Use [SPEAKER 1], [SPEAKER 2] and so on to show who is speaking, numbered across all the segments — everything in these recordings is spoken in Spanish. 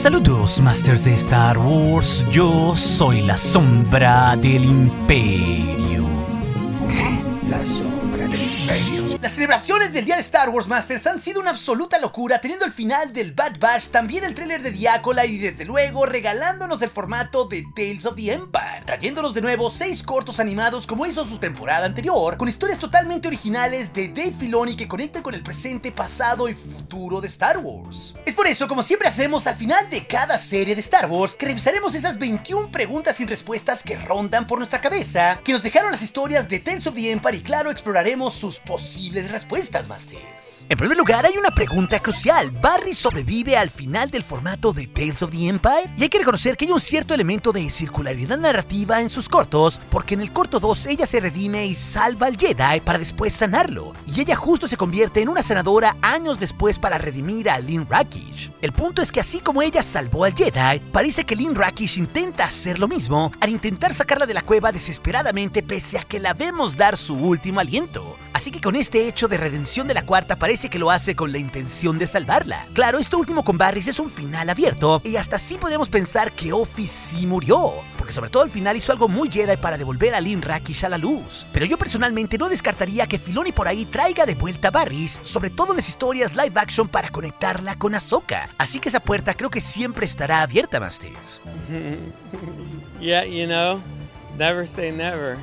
[SPEAKER 1] Saludos, Masters de Star Wars. Yo soy la sombra del Imperio.
[SPEAKER 2] La sombra del Imperio.
[SPEAKER 3] Las celebraciones del día de Star Wars Masters han sido una absoluta locura, teniendo el final del Bad Batch, también el tráiler de The Acolyte y desde luego regalándonos el formato de Tales of the Empire, trayéndonos de nuevo 6 cortos animados como hizo su temporada anterior, con historias totalmente originales de Dave Filoni que conectan con el presente, pasado y futuro de Star Wars. Es por eso, como siempre hacemos al final de cada serie de Star Wars, que revisaremos esas 21 preguntas sin respuestas que rondan por nuestra cabeza, que nos dejaron las historias de Tales of the Empire y claro, exploraremos sus posibles respuestas, Masters.
[SPEAKER 1] En primer lugar, hay una pregunta crucial. ¿Barry sobrevive al final del formato de Tales of the Empire? Y hay que reconocer que hay un cierto elemento de circularidad narrativa en sus cortos, porque en el corto 2 ella se redime y salva al Jedi para después sanarlo, y ella justo se convierte en una sanadora años después para redimir a Lynn Rakish. El punto es que así como ella salvó al Jedi, parece que Lynn Rakish intenta hacer lo mismo al intentar sacarla de la cueva desesperadamente pese a que la vemos dar su último aliento. Así que con este hecho de redención de la cuarta parece que lo hace con la intención de salvarla. Claro, esto último con Barris es un final abierto y hasta sí podemos pensar que Offie sí murió, porque sobre todo al final hizo algo muy Jedi para devolver a Lynn Rakish a la luz. Pero yo personalmente no descartaría que Filoni por ahí traiga de vuelta a Barris, sobre todo en las historias live action para conectarla con Ahsoka. Así que esa puerta creo que siempre estará abierta, Masters.
[SPEAKER 4] Yeah, you know, never say never.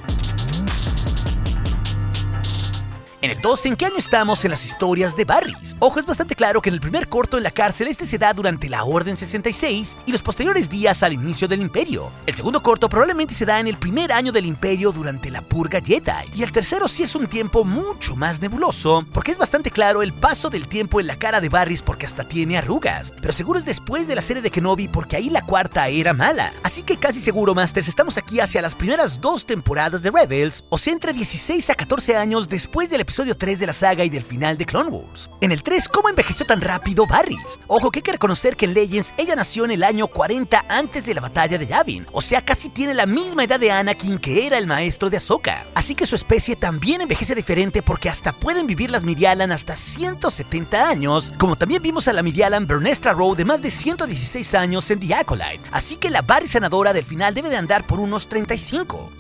[SPEAKER 1] En el 2, ¿en qué año estamos en las historias de Barris? Ojo, es bastante claro que en el primer corto en la cárcel este se da durante la Orden 66 y los posteriores días al inicio del Imperio. El segundo corto probablemente se da en el primer año del Imperio durante la Purga Jedi. Y el tercero sí es un tiempo mucho más nebuloso, porque es bastante claro el paso del tiempo en la cara de Barris porque hasta tiene arrugas. Pero seguro es después de la serie de Kenobi porque ahí la cuarta era mala. Así que casi seguro, Masters, estamos aquí hacia las primeras 2 temporadas de Rebels, o sea entre 16 a 14 años después del episodio 3 de la saga y del final de Clone Wars. En el 3, ¿cómo envejeció tan rápido Barris? Ojo que hay que reconocer que en Legends ella nació en el año 40 antes de la batalla de Yavin, o sea casi tiene la misma edad de Anakin, que era el maestro de Ahsoka. Así que su especie también envejece diferente porque hasta pueden vivir las Midialan hasta 170 años, como también vimos a la Midialan Bernestra Rowe de más de 116 años en The Acolyte. Así que la Barris sanadora del final debe de andar por unos 35.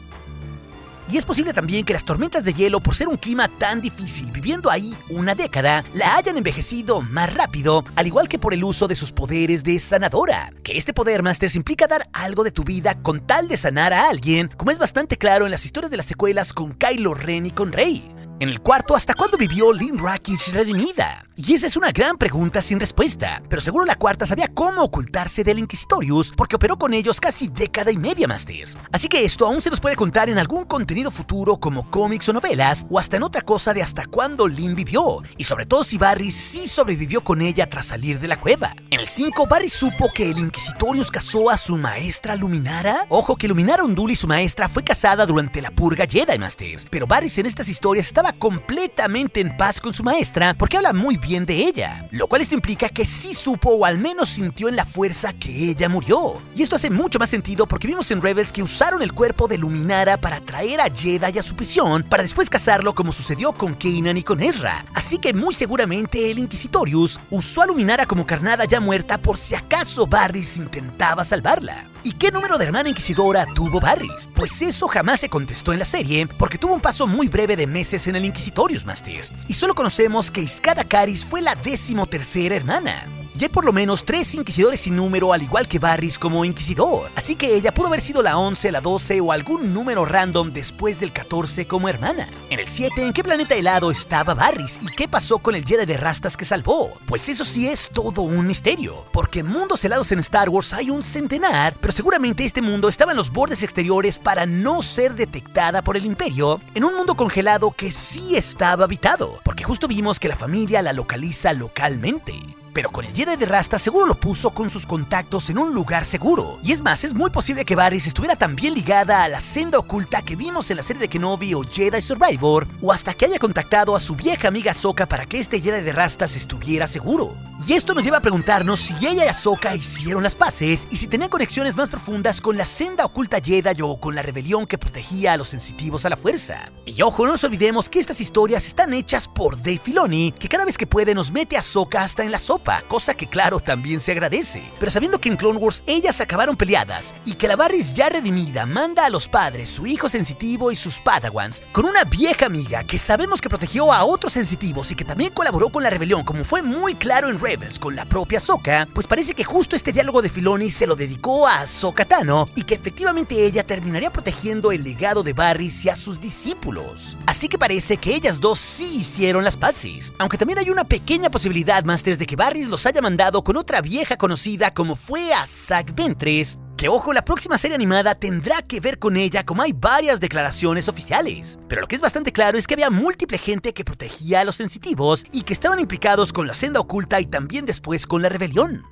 [SPEAKER 1] Y es posible también que las tormentas de hielo, por ser un clima tan difícil, viviendo ahí una década, la hayan envejecido más rápido, al igual que por el uso de sus poderes de sanadora. Que este poder, Masters, implica dar algo de tu vida con tal de sanar a alguien, como es bastante claro en las historias de las secuelas con Kylo Ren y con Rey. En el cuarto, ¿hasta cuándo vivió Lynn Rakish redimida? Y esa es una gran pregunta sin respuesta, pero seguro la cuarta sabía cómo ocultarse del Inquisitorius porque operó con ellos casi década y media, Masters. Así que esto aún se nos puede contar en algún contenido futuro como cómics o novelas, o hasta en otra cosa de hasta cuándo Lynn vivió, y sobre todo si Barry sí sobrevivió con ella tras salir de la cueva. En el 5, Barry supo que el Inquisitorius casó a su maestra Luminara. Ojo que Luminara Unduli, su maestra, fue casada durante la Purga Jedi, Masters, pero Barry en estas historias estaba completamente en paz con su maestra porque habla muy bien de ella, lo cual esto implica que sí supo o al menos sintió en la fuerza que ella murió. Y esto hace mucho más sentido porque vimos en Rebels que usaron el cuerpo de Luminara para traer a Jedi a su prisión para después cazarlo, como sucedió con Kanan y con Ezra. Así que muy seguramente el Inquisitorius usó a Luminara como carnada ya muerta por si acaso Barris intentaba salvarla. ¿Y qué número de hermana inquisidora tuvo Barris? Pues eso jamás se contestó en la serie, porque tuvo un paso muy breve de meses en el Inquisitorius, Masters. Y solo conocemos que Iskada Karis fue la 13ª hermana. Y hay por lo menos 3 inquisidores sin número, al igual que Barris como inquisidor. Así que ella pudo haber sido la 11, la 12 o algún número random después del 14 como hermana. En el 7, ¿en qué planeta helado estaba Barris? ¿Y qué pasó con el Jedi de rastas que salvó? Pues eso sí es todo un misterio, porque mundos helados en Star Wars hay un centenar, pero seguramente este mundo estaba en los bordes exteriores para no ser detectada por el Imperio, en un mundo congelado que sí estaba habitado, porque justo vimos que la familia la localiza localmente. Pero con el Jedi de Rasta seguro lo puso con sus contactos en un lugar seguro. Y es más, es muy posible que Barris estuviera también ligada a la senda oculta que vimos en la serie de Kenobi o Jedi Survivor, o hasta que haya contactado a su vieja amiga Ahsoka para que este Jedi de Rastas estuviera seguro. Y esto nos lleva a preguntarnos si ella y Ahsoka hicieron las paces y si tenían conexiones más profundas con la senda oculta Jedi o con la rebelión que protegía a los sensitivos a la fuerza. Y ojo, no nos olvidemos que estas historias están hechas por Dave Filoni, que cada vez que puede nos mete a Ahsoka hasta en la sopa. ropa, cosa que claro también se agradece. Pero sabiendo que en Clone Wars ellas acabaron peleadas y que la Barriss ya redimida manda a los padres, su hijo sensitivo y sus padawans con una vieja amiga que sabemos que protegió a otros sensitivos y que también colaboró con la rebelión, como fue muy claro en Rebels con la propia Ahsoka, pues parece que justo este diálogo de Filoni se lo dedicó a Ahsoka Tano y que efectivamente ella terminaría protegiendo el legado de Barriss y a sus discípulos. Así que parece que ellas dos sí hicieron las paces, aunque también hay una pequeña posibilidad, Masters, de que Barriss los haya mandado con otra vieja conocida como fue a Zack Ventress, que ojo, la próxima serie animada tendrá que ver con ella, como hay varias declaraciones oficiales. Pero lo que es bastante claro es que había múltiple gente que protegía a los sensitivos y que estaban implicados con la senda oculta y también después con la rebelión.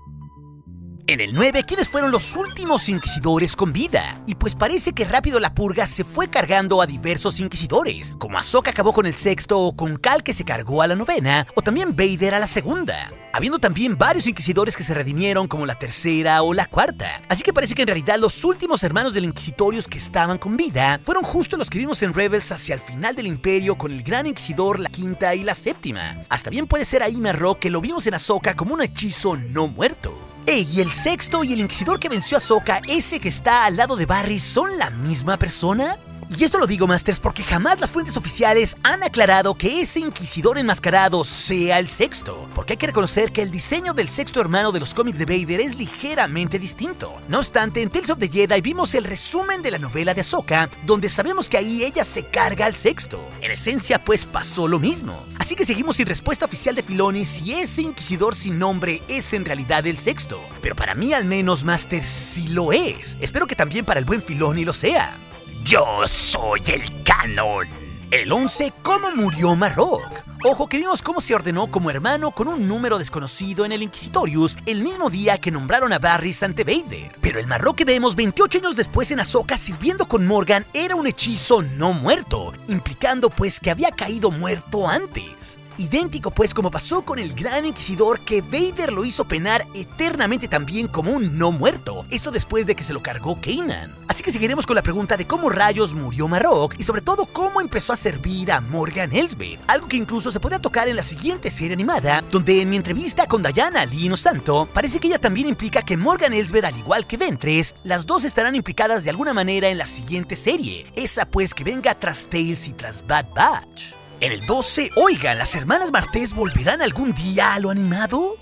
[SPEAKER 1] En el 9, ¿quiénes fueron los últimos inquisidores con vida? Y pues parece que rápido la purga se fue cargando a diversos inquisidores, como Ahsoka acabó con el 6º, o con Cal que se cargó a la 9ª, o también Vader a la 2ª, habiendo también varios inquisidores que se redimieron como la 3ª o la 4ª. Así que parece que en realidad los últimos hermanos del Inquisitorius que estaban con vida fueron justo los que vimos en Rebels hacia el final del Imperio con el Gran Inquisidor, la 5ª y la 7ª. Hasta bien puede ser ahí Marrock, que lo vimos en Ahsoka como un hechizo no muerto. Y el 6º y el Inquisidor que venció a Ahsoka, ese que está al lado de Barriss, ¿son la misma persona? Y esto lo digo, Masters, porque jamás las fuentes oficiales han aclarado que ese inquisidor enmascarado sea el 6º, porque hay que reconocer que el diseño del 6º hermano de los cómics de Vader es ligeramente distinto. No obstante, en Tales of the Jedi vimos el resumen de la novela de Ahsoka, donde sabemos que ahí ella se carga al 6º. En esencia, pues pasó lo mismo. Así que seguimos sin respuesta oficial de Filoni si ese inquisidor sin nombre es en realidad el 6º. Pero para mí al menos, Masters, sí lo es. Espero que también para el buen Filoni lo sea.
[SPEAKER 2] Yo soy el canon.
[SPEAKER 1] El 11, ¿cómo murió Marrock? Ojo que vimos cómo se ordenó como hermano con un número desconocido en el Inquisitorius el mismo día que nombraron a Barriss ante Vader. Pero el Marrock que vemos 28 años después en Ahsoka sirviendo con Morgan era un hechizo no muerto, implicando pues que había caído muerto antes. Idéntico pues como pasó con el Gran Inquisidor, que Vader lo hizo penar eternamente también como un no muerto, esto después de que se lo cargó Kanan. Así que seguiremos con la pregunta de cómo rayos murió Marrock y sobre todo cómo empezó a servir a Morgan Elsbeth, algo que incluso se podría tocar en la siguiente serie animada, donde en mi entrevista con Diana Lino Santo, parece que ella también implica que Morgan Elsbeth, al igual que Ventress, las dos estarán implicadas de alguna manera en la siguiente serie, esa pues que venga tras Tales y tras Bad Batch. En el 12, oigan, ¿las hermanas Martez volverán algún día a lo animado?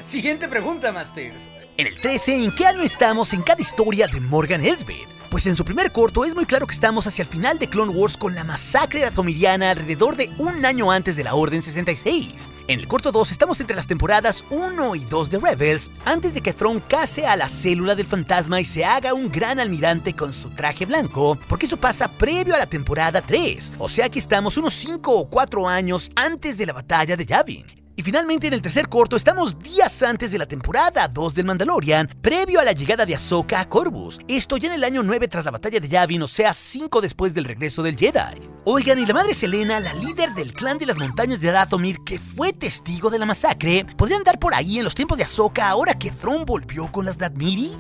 [SPEAKER 3] Siguiente pregunta, Masters.
[SPEAKER 1] En el 13, ¿en qué año estamos en cada historia de Morgan Elsbeth? Pues en su primer corto es muy claro que estamos hacia el final de Clone Wars con la masacre dathomiriana alrededor de un año antes de la Orden 66. En el corto 2 estamos entre las temporadas 1 y 2 de Rebels, antes de que Thrawn case a la célula del fantasma y se haga un gran almirante con su traje blanco, porque eso pasa previo a la temporada 3, o sea que estamos unos 5 o 4 años antes de la batalla de Yavin. Y finalmente en el tercer corto estamos días antes de la temporada 2 del Mandalorian, previo a la llegada de Ahsoka a Corvus. Esto ya en el año 9 tras la batalla de Yavin, o sea 5 después del regreso del Jedi. Oigan, y la madre Selena, la líder del clan de las montañas de Dathomir, que fue testigo de la masacre, ¿podría andar por ahí en los tiempos de Ahsoka ahora que Thrawn volvió con las Dathmiri?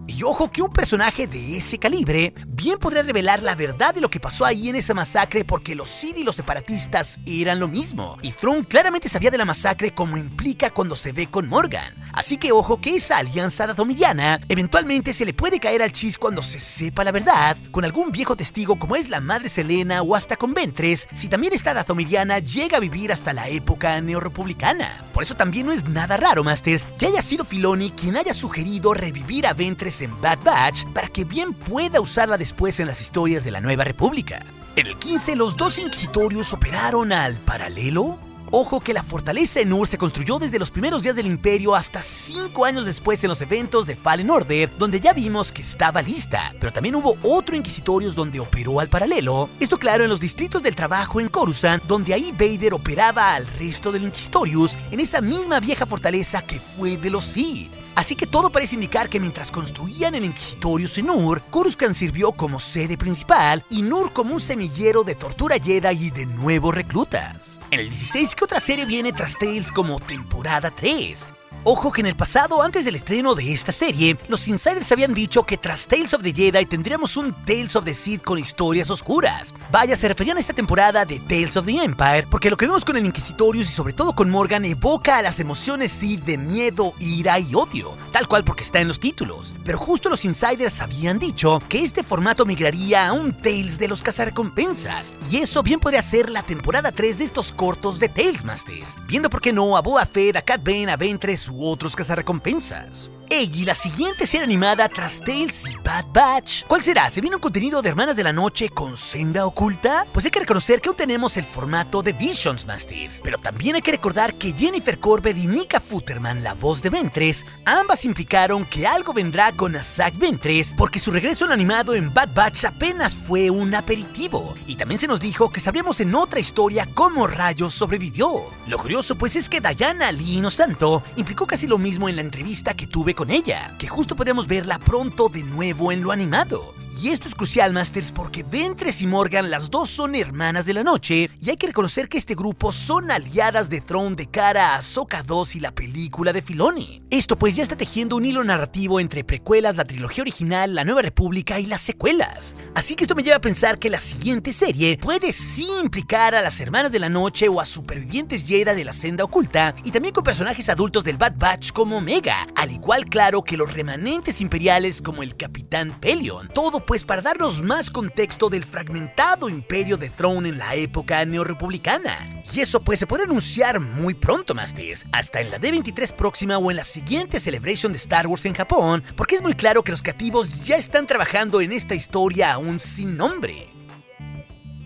[SPEAKER 1] Y ojo que un personaje de ese calibre bien podría revelar la verdad de lo que pasó ahí en esa masacre, porque los Sith y los separatistas eran lo mismo. Y Thrawn claramente sabía de la masacre, como implica cuando se ve con Morgan. Así que ojo que esa alianza dathomiriana eventualmente se le puede caer al chis cuando se sepa la verdad, con algún viejo testigo como es la madre Selena o hasta con Ventress, si también esta dathomiriana llega a vivir hasta la época neorepublicana. Por eso también no es nada raro, Masters, que haya sido Filoni quien haya sugerido revivir a Ventress en Bad Batch para que bien pueda usarla después en las historias de la Nueva República. En el 15, los dos Inquisitorius operaron al paralelo. Ojo que la fortaleza en Ur se construyó desde los primeros días del Imperio hasta 5 años después en los eventos de Fallen Order, donde ya vimos que estaba lista, pero también hubo otro Inquisitorius donde operó al paralelo. Esto claro en los distritos del trabajo en Coruscant, donde ahí Vader operaba al resto del Inquisitorius en esa misma vieja fortaleza que fue de los Sith. Así que todo parece indicar que mientras construían el Inquisitorius en Ur, Coruscant sirvió como sede principal y Nur como un semillero de tortura Jedi y de nuevos reclutas. En el 16, ¿qué otra serie viene tras Tales como temporada 3? Ojo que en el pasado, antes del estreno de esta serie, los insiders habían dicho que tras Tales of the Jedi tendríamos un Tales of the Sith con historias oscuras. Vaya, se referían a esta temporada de Tales of the Empire, porque lo que vemos con el Inquisitorius y sobre todo con Morgan evoca a las emociones Sith de miedo, ira y odio, tal cual porque está en los títulos. Pero justo los insiders habían dicho que este formato migraría a un Tales de los cazarrecompensas, y eso bien podría ser la temporada 3 de estos cortos de Tales Masters, viendo por qué no a Boba Fett, a Cad Bane, a Ventress u otros cazarrecompensas. Y la siguiente serie animada tras Tales y Bad Batch, ¿cuál será? ¿Se viene un contenido de Hermanas de la Noche con Senda Oculta? Pues hay que reconocer que aún tenemos el formato de Visions Masters, pero también hay que recordar que Jennifer Corbett y Nika Futterman, la voz de Ventress, ambas implicaron que algo vendrá con Asajj Ventress, porque su regreso en animado en Bad Batch apenas fue un aperitivo, y también se nos dijo que sabríamos en otra historia cómo rayos sobrevivió. Lo curioso pues es que Diana Lee Inosanto implicó casi lo mismo en la entrevista que tuve con ella, que justo podemos verla pronto de nuevo en lo animado. Y esto es crucial, Masters, porque Ventress y Morgan, las dos son hermanas de la noche, y hay que reconocer que este grupo son aliadas de Thrawn de cara a Ahsoka 2 y la película de Filoni. Esto pues ya está tejiendo un hilo narrativo entre precuelas, la trilogía original, la Nueva República y las secuelas. Así que esto me lleva a pensar que la siguiente serie puede sí implicar a las hermanas de la noche o a supervivientes Jedi de la Senda Oculta, y también con personajes adultos del Bad Batch como Omega, al igual claro que los remanentes imperiales como el Capitán Pellaeon. Todo pues para darnos más contexto del fragmentado imperio de Thrawn en la época neorrepublicana. Y eso pues se puede anunciar muy pronto, Masters, hasta en la D23 próxima o en la siguiente Celebration de Star Wars en Japón, porque es muy claro que los creativos ya están trabajando en esta historia aún sin nombre.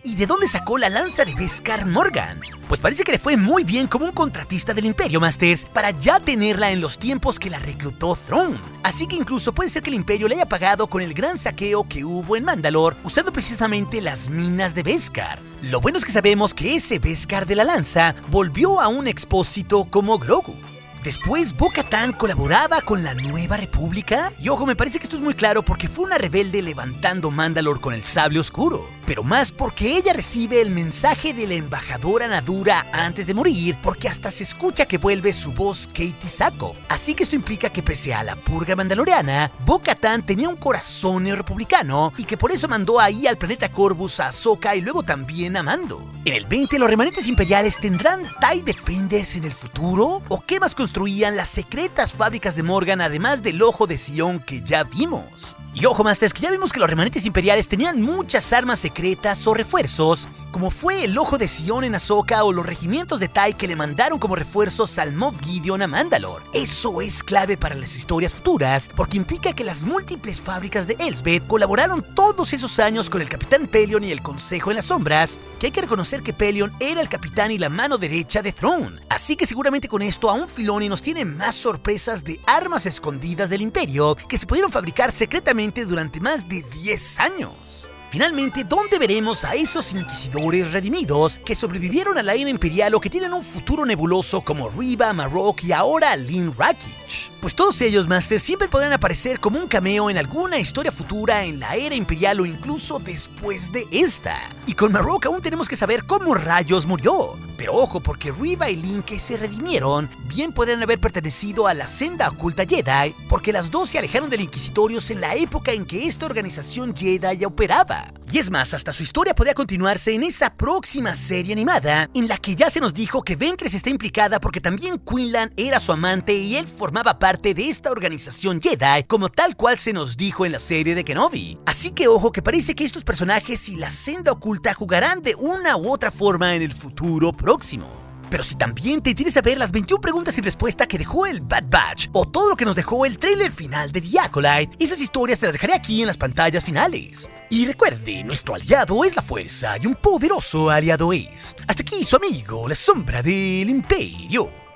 [SPEAKER 1] ¿Y de dónde sacó la lanza de Beskar Morgan? Pues parece que le fue muy bien como un contratista del Imperio, Masters, para ya tenerla en los tiempos que la reclutó Thrawn. Así que incluso puede ser que el Imperio le haya pagado con el gran saqueo que hubo en Mandalore, usando precisamente las minas de Beskar. Lo bueno es que sabemos que ese Beskar de la lanza volvió a un expósito como Grogu. Después, Bo-Katan colaboraba con la Nueva República. Y ojo, me parece que esto es muy claro porque fue una rebelde levantando Mandalore con el sable oscuro. Pero más porque ella recibe el mensaje de la embajadora Nadura antes de morir, porque hasta se escucha que vuelve su voz Katie Sackhoff. Así que esto implica que pese a la purga mandaloriana, Bo-Katan tenía un corazón neorrepublicano y que por eso mandó ahí al planeta Corvus a Ahsoka y luego también a Mando. En el 20, los remanentes imperiales tendrán TIE Defenders en el futuro, ¿o qué más construían las secretas fábricas de Morgan además del Ojo de Sion que ya vimos? Y ojo, Masters, que ya vimos que los remanentes imperiales tenían muchas armas secretas o refuerzos, como fue el Ojo de Sion en Ahsoka o los regimientos de TIE que le mandaron como refuerzos al Moff Gideon a Mandalore. Eso es clave para las historias futuras, porque implica que las múltiples fábricas de Elsbeth colaboraron todos esos años con el Capitán Pellaeon y el Consejo en las Sombras, que hay que reconocer que Pellaeon era el capitán y la mano derecha de Thrawn. Así que seguramente con esto aún Filoni nos tiene más sorpresas de armas escondidas del Imperio que se pudieron fabricar secretamente durante más de 10 años. Finalmente, ¿dónde veremos a esos inquisidores redimidos que sobrevivieron a la era imperial o que tienen un futuro nebuloso como Reva, Marrok y ahora Lin Rakich? Pues todos ellos, Masters, siempre podrán aparecer como un cameo en alguna historia futura en la era imperial o incluso después de esta. Y con Marrok aún tenemos que saber cómo rayos murió. Pero ojo, porque Reva y Lin que se redimieron bien podrían haber pertenecido a la Senda Oculta Jedi, porque las dos se alejaron del Inquisitorius en la época en que esta organización Jedi ya operaba. Y es más, hasta su historia podría continuarse en esa próxima serie animada, en la que ya se nos dijo que Ventress está implicada porque también Quinlan era su amante y él formaba parte de esta organización Jedi, como tal cual se nos dijo en la serie de Kenobi. Así que ojo, que parece que estos personajes y la Senda Oculta jugarán de una u otra forma en el futuro próximo. Pero si también te interesa ver las 21 preguntas sin respuesta que dejó el Bad Batch o todo lo que nos dejó el tráiler final de The Acolyte, esas historias te las dejaré aquí en las pantallas finales. Y recuerde, nuestro aliado es la fuerza y un poderoso aliado es. Hasta aquí su amigo, la sombra del Imperio.